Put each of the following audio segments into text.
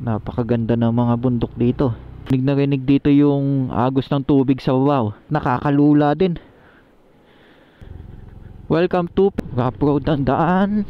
Napakaganda ng mga bundok dito. Rinig na rinig dito yung agos ng tubig sa baba. Nakakalula din. Welcome to Rough Road ang daan.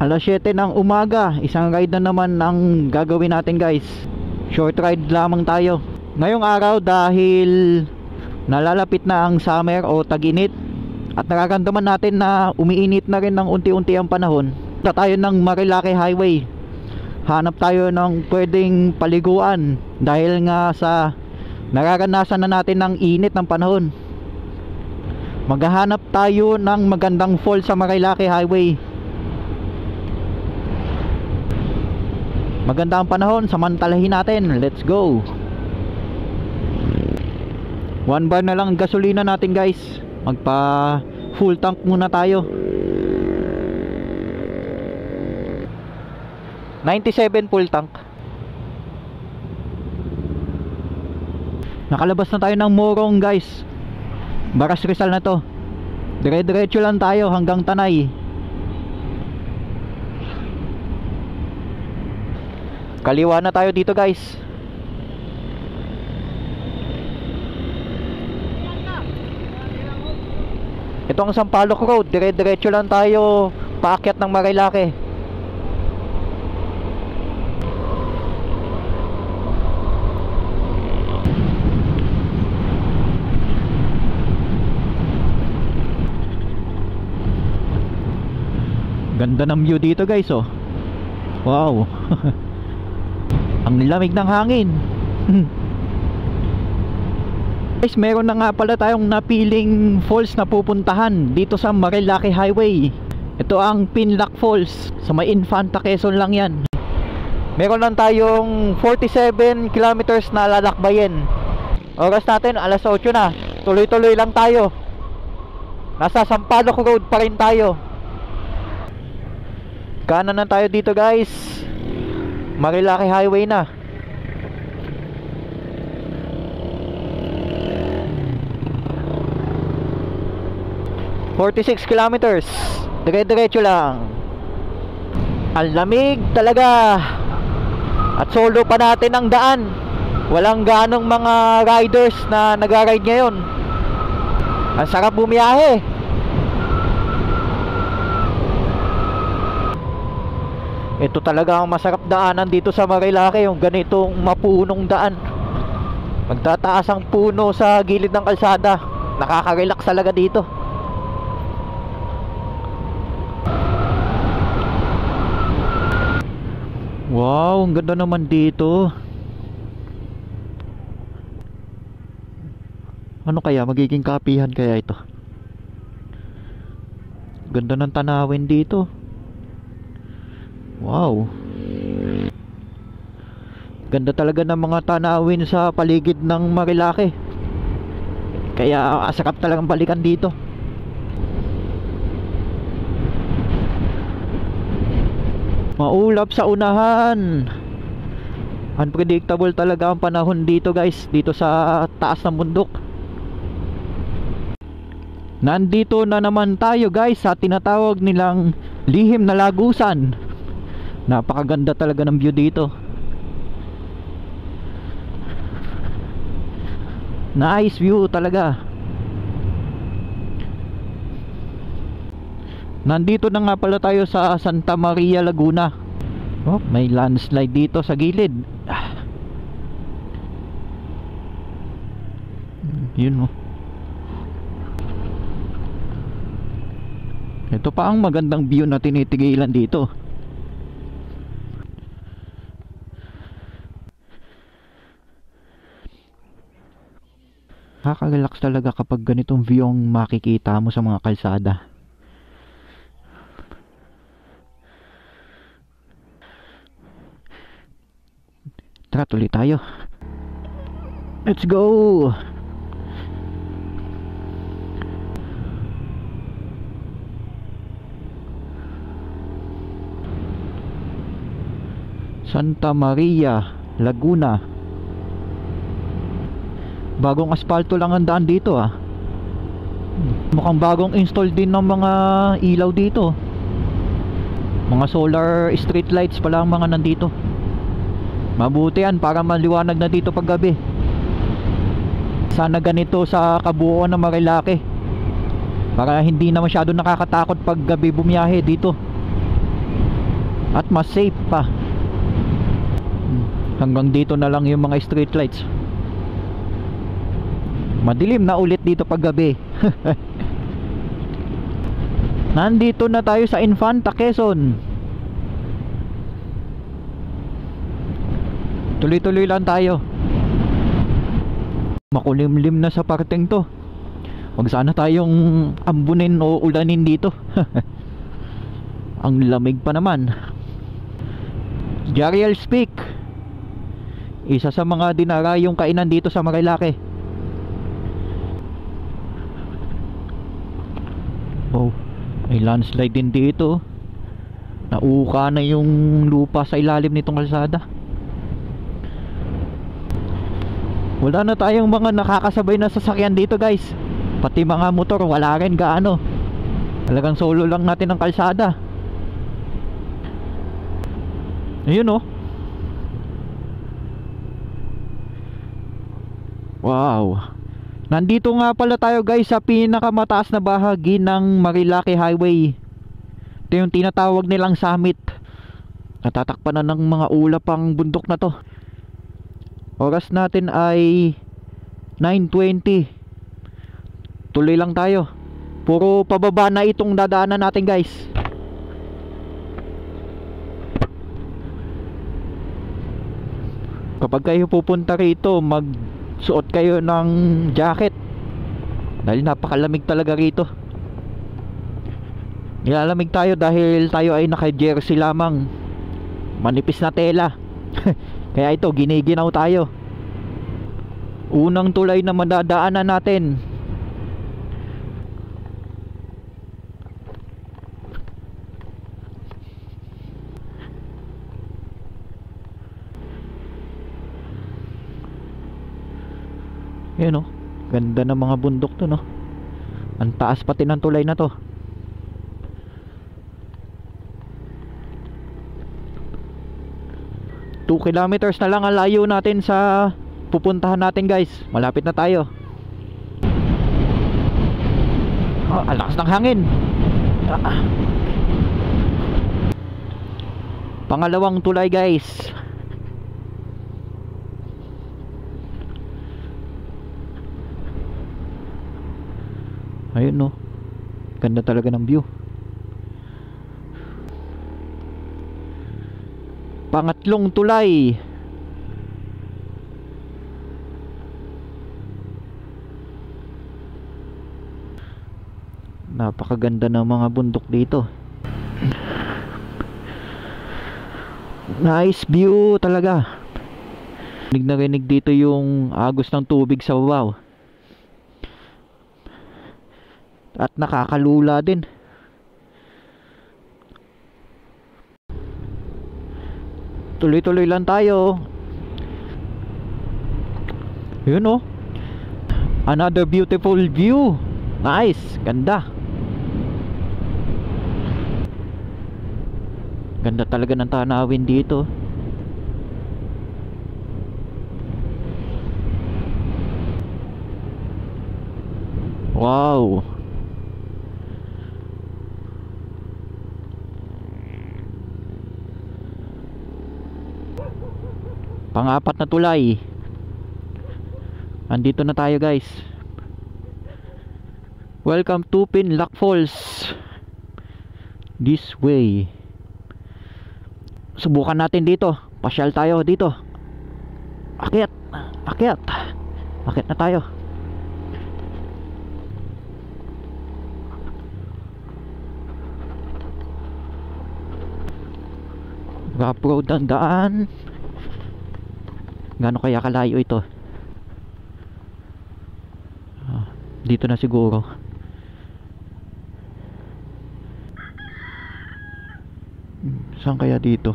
Alas 7 ng umaga, isang ride na naman ang gagawin natin guys. Short ride lamang tayo ngayong araw dahil nalalapit na ang summer o tag-init. At nararamdaman natin na umiinit na rin ng unti-unti ang panahon. Punta tayo ng Marilake Highway. Hanap tayo ng pwedeng paliguan dahil nga sa nararanasan na natin ng init ng panahon. Maghahanap tayo ng magandang fall sa Marilake Highway. Maganda ang panahon, samantalahin natin. Let's go. 1 bar na lang ang gasolina natin guys. Magpa full tank muna tayo. 97 full tank. Nakalabas na tayo ng Morong guys. Baras Rizal na to. Dire-diretso lang tayo hanggang Tanay. Kaliwa na tayo dito guys. Ito ang Sampaloc Road. Dire-diretso lang tayo paakyat ng Marilake. Ganda ng view dito guys oh. Wow. Ang lamig ng hangin. Guys, meron na nga pala tayong napiling falls na pupuntahan dito sa Marilake Highway. Ito ang Pinlac Falls. Sa may Infanta, Quezon lang yan. Meron lang tayong 47 kilometers na lalakbayin. Oras natin alas 8 na. Tuloy-tuloy lang tayo. Nasa Sampaloc Road pa rin tayo. Kanan na tayo dito guys. Marilake Highway na. ...46 kilometers. Dire-diretso lang. Ang lamig talaga. At solo pa natin ang daan. Walang ganong mga riders na nagra-ride ngayon. Ang sarap bumiyahe. Ito talaga ang masarap daanan dito sa Marilake, yung ganitong mapunong daan. Magtataas ang puno sa gilid ng kalsada. Nakaka-relax talaga dito. Wow, ang ganda naman dito. Ano kaya, magiging kapihan kaya ito? Ganda ng tanawin dito. Wow. Ganda talaga ng mga tanawin sa paligid ng Marilake. Kaya asarap talagang balikan dito. Maulap sa unahan. Unpredictable talaga ang panahon dito guys. Dito sa taas ng bundok. Nandito na naman tayo guys sa tinatawag nilang Lihim na Lagusan. Napakaganda talaga ng view dito. Nice view talaga. Nandito na nga pala tayo sa Santa Maria, Laguna. Oh, may landslide dito sa gilid. Yun oh. Ito pa ang magandang view na tinitigilan dito. Nakaka-relax talaga kapag ganitong view ang makikita mo sa mga kalsada. Tara, tuloy tayo. Let's go! Santa Maria, Laguna. Bagong asfalto lang ang daan dito ah. Mukhang bagong install din ng mga ilaw dito. Mga solar street lights pala ang mga nandito. Mabuti yan para maliwanag na dito pag gabi. Sana ganito sa kabuuan ng Marilake, para hindi na masyado nakakatakot pag gabi bumiyahe dito. At mas safe pa. Hanggang dito na lang yung mga street lights. Madilim na ulit dito pag gabi. Nandito na tayo sa Infanta, Quezon. Tuloy-tuloy lang tayo. Makulimlim na sa parteng to. Huwag sana tayong ambunin o ulanin dito. Ang lamig pa naman. Jariel's Peak, isa sa mga dinarayong kainan dito sa Marilake. Oh, may landslide din dito. Nauka na yung lupa sa ilalim nitong kalsada. Wala na tayong mga nakakasabay na sasakyan dito guys. Pati mga motor wala rin gaano. Talagang solo lang natin ang kalsada. Ayun oh. Wow. Nandito nga pala tayo guys sa pinakamataas na bahagi ng Marilake Highway. Ito yung tinatawag nilang summit. Natatakpan na ng mga ulap ang bundok na to. Oras natin ay 9:20. Tuloy lang tayo. Puro pababa na itong dadaanan natin guys. Kapag kayo pupunta rito, magsuot kayo ng jacket dahil napakalamig talaga rito. Nilalamig tayo dahil tayo ay naka-jersey lamang, manipis na tela. Kaya ito, giniginaw tayo. Unang tulay na madadaanan natin. Yan oh, ganda ng mga bundok to no. Ang taas pati ng tulay na to. Two kilometers na lang ang layo natin sa pupuntahan natin guys. Malapit na tayo. Ang lakas ng hangin. Pangalawang tulay guys. Ayun no, ganda talaga ng view. Pangatlong tulay. Napakaganda ng mga bundok dito. Nice view talaga. Rinig na rinig dito yung agos ng tubig sa babaw. At nakakalula din. Tuloy-tuloy lang tayo. Yun oh, another beautiful view. Nice, ganda. Ganda talaga ng tanawin dito. Wow. Pang-apat na tulay. Andito na tayo guys. Welcome to Pinlac Falls. This way. Subukan natin dito. Pasyal tayo dito. Akyat. Akyat. Akyat na tayo. Rough road ang daan. Gaano kaya kalayo ito? Dito na siguro. Saan kaya dito?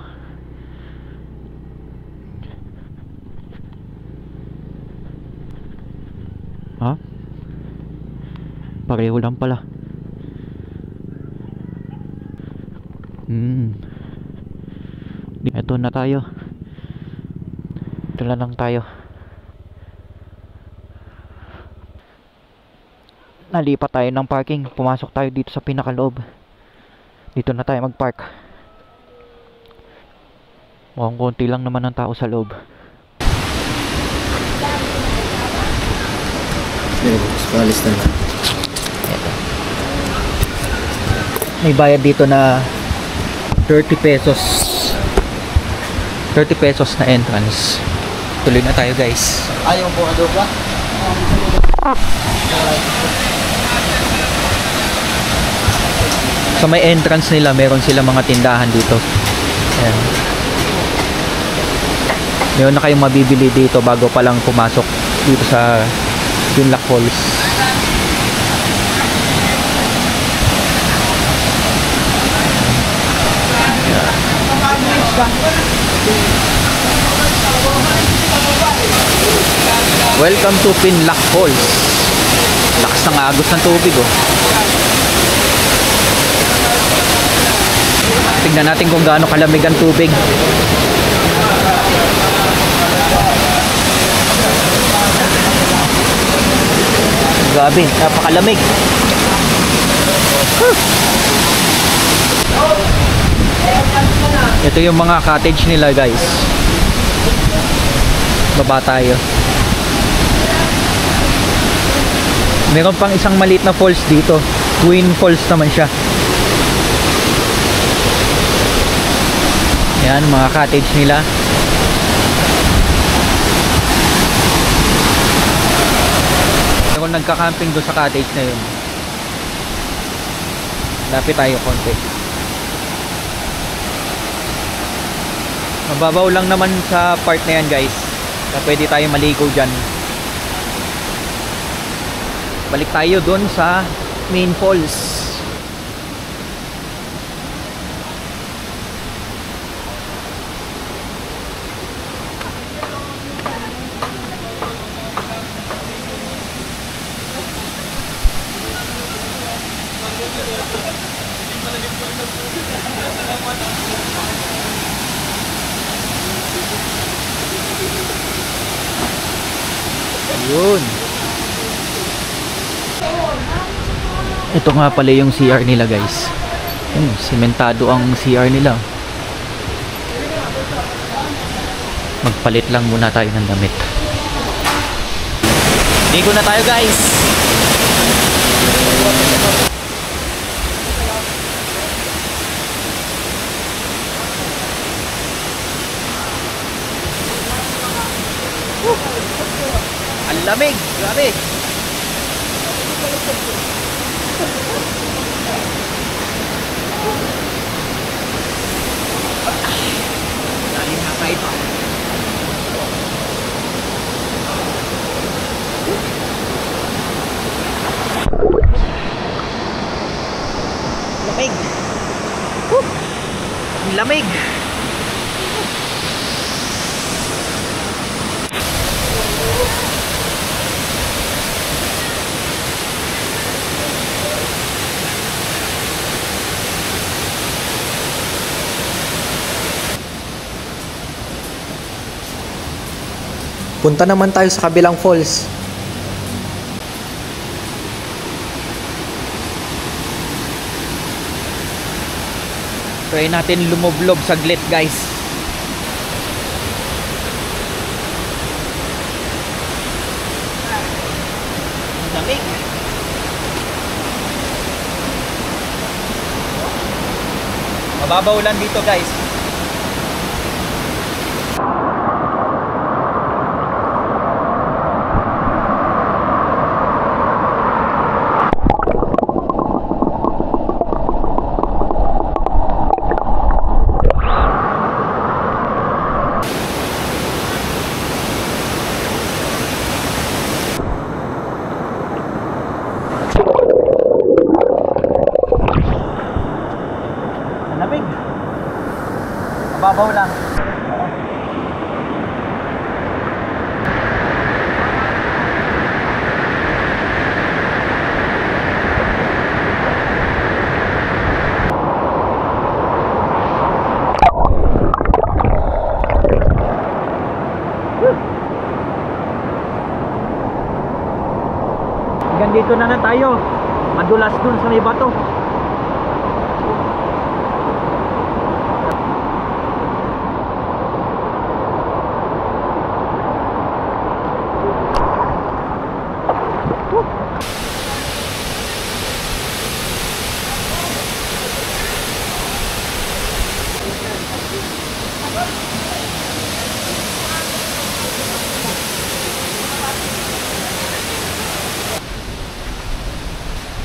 pareho lang pala. Ito na tayo. Ito na lang tayo. Nalipat tayo ng parking. Pumasok tayo dito sa pinakaloob. Dito na tayo mag-park. Mukhang konti lang naman ang tao sa loob. Spalis na lang. May bayad dito na 30 pesos. 30 pesos na entrance. Tuloy na tayo, guys. Ayaw po adobo ba? Sa may entrance nila, meron sila mga tindahan dito. Ayan. Meron na kayong mabibili dito bago pa lang pumasok dito sa Pinlac Falls. Welcome to Pinlac Falls. Lakas ng agos ng tubig, oh. Tingnan natin kung gaano kalamig ang tubig. Grabe, napakalamig. Ito yung mga cottage nila, guys. Baba tayo. Meron pang isang maliit na falls dito. Twin Falls naman siya. Yan, mga cottage nila. Meron nagka-camping doon sa cottage na yun. Lapit tayo konti. Mababaw lang naman sa part na yan, guys. Kaya pwede tayo maligo dyan. Balik tayo doon sa main falls. Yun. Ito nga pala yung CR nila, guys. Simentado ang CR nila. Magpalit lang muna tayo ng damit. Ligo na tayo, guys. Ang lamig, grabe. Galing na pa ito. Lamig. Ang lamig. Punta naman tayo sa kabilang falls. Try natin lumoblob saglit, guys. Ang lamig. Mababaw lang dito, guys. Lamig. Mababaw lang. nandito na tayo. Madulas dun sa may bato.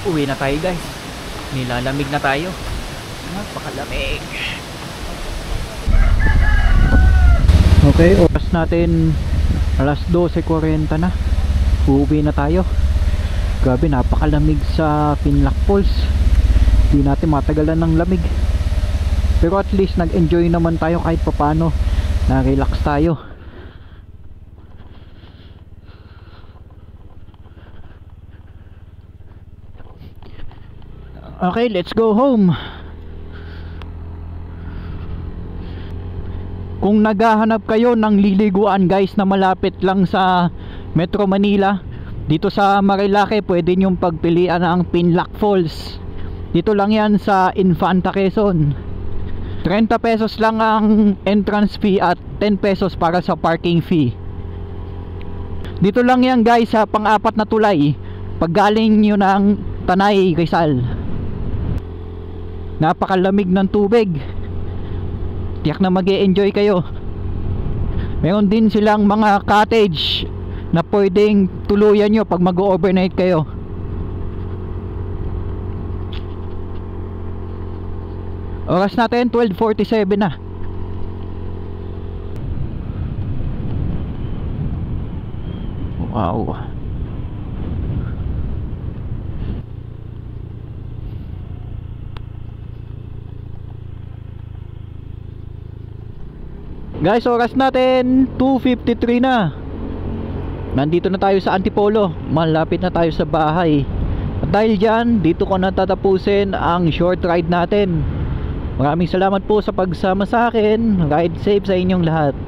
Uwi na tayo guys. Nilalamig na tayo. Napakalamig. Okay, oras natin alas 12:40 na. Uuwi na tayo. Grabe, napakalamig sa Pinlac Falls. Hindi natin matagalan ng lamig. Pero at least nag-enjoy naman tayo kahit papano. Na-relax tayo. Okay, let's go home. Kung naghahanap kayo ng liliguan guys na malapit lang sa Metro Manila, dito sa Marilake pwede nyong pagpilian ang Pinlac Falls. Dito lang yan sa Infanta, Quezon. 30 pesos lang ang entrance fee at 10 pesos para sa parking fee. Dito lang yan guys sa pang-apat na tulay pag galing nyo ng Tanay, Rizal. Napakalamig ng tubig. Tiyak na mag-e-enjoy kayo. Meron din silang mga cottage na pwedeng tuluyan nyo pag mag-overnight kayo. Oras natin 12:47 na. Wow. Guys, oras natin 2:53 na. Nandito na tayo sa Antipolo. Malapit na tayo sa bahay. At dahil dyan, dito ko na tatapusin ang short ride natin. Maraming salamat po sa pagsama sa akin. Ride safe sa inyong lahat.